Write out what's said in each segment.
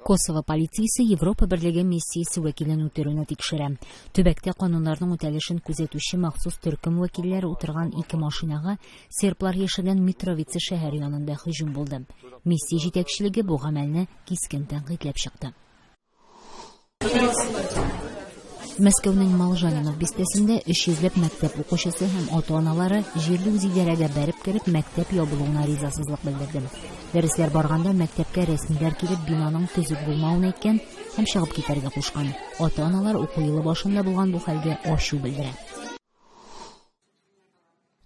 Косово полициясе Европа Берлеге миссиясе вәкилен үтерүне тикшерә. Төбәктә кануннарның үтәлешен күзәтүче махсус төркем вәкилләре утырган 2 машинага серблар яшәгән Митровица шәһәр янында һөҗүм булды. Миссия җитәкчелеге бу гамәлне кискен тәнкыйтьләп чыкты. Мәскәүнең Малжанинов бистәсендә 300 мәктәп укучысы һәм ата-аналары җирле үзидарәгә бәреп кереп мәктәп ябылуына ризасызлык белдерде. Дәресләр барганда мәктәпкә рәсмиләр килеп бинаның төзек булмавын әйткән һәм чыгып китәргә кушкан. Ата-аналар уку елы башында булган бу хәлгә ачу белдерә.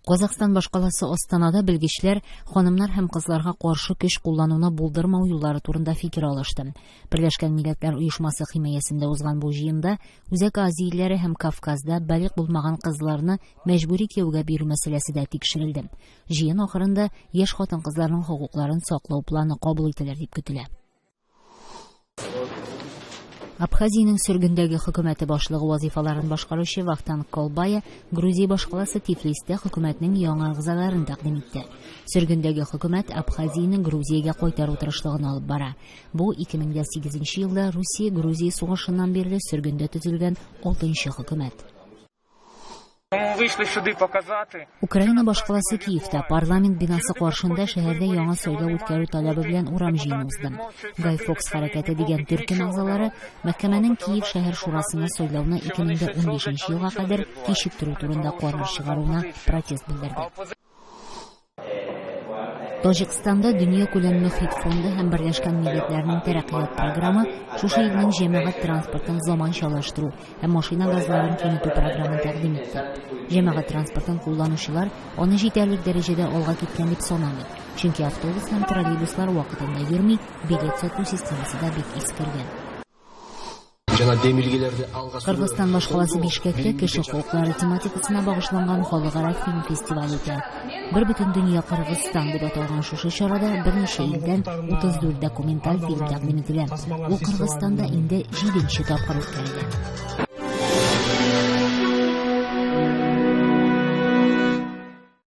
Казакстан башкаласы Астанада белгечләр ханымнар һәм кызларга каршы көч куллануны булдырмау юллары турында фикер алышты. Берләшкән Милләтләр оешмасы химаясендә узган бу җыенда Үзәк Азия илләре һәм Кавказда балигъ булмаган кызларны мәҗбүри кияүгә бирү мәсьәләсе дә тикшерелде. Җыен ахырында яшь хатын-кызларның хокукларын саклау планы кабул ителер дип көтелә. Абхазиянең сөргендәге хөкүмәте башлыгы вазифаларын башкаручы Вахтанг Колбая Грузия башкаласы Тифлистә хөкүмәтнең яңа әгъзаларын тәкъдим итте. Сөргендәге хөкүмәт Абхазияны Грузиягә кайтару тырышлыгын алып бара. Бу 2008 елда Русия-Грузия сугышыннан бирле сөргендә төзелгән 6нчы хөкүмәт. Украина башкаласы Киевта парламент бинасы каршында шәһәрдә яңа сайлау үткәрү таләбе белән урам җыены узды. Гай Фокс хәрәкәте дигән төркем әгъзалары мәхкәмәнең Киев шәһәр шурасына сайлауны 2015 елга кадәр кичектерү турында карар чыгаруына протест белдерде. Таҗикстанда дөнья күләм мөхит фонды һәм Берләшкән Милләтләрнең тәрәккыят программы шушы елның җәмәгать транспортын заманчалаштыру һәм машина газларын киметү программын тәкъдим итте. Җәмәгать транспортын кулланучылар аны җитәрлек дәрәҗәдә алга киткән дип санамый, чөнки автобус һәм троллейбуслар вакытында йөрми, билет сату системасы да бик искергән. Кыргызстан башкаласы Бишкектә кеше хокуклары тематикасына багышланган халыкара фильм фестивале үтә. Бер бөтен дөнья Кыргызстан дип аталган шушы чарада берничә илдән 34 документаль фильм тәкъдим ителә. Ул Кыргызстанда инде 7нче тапкыр үткәрелә.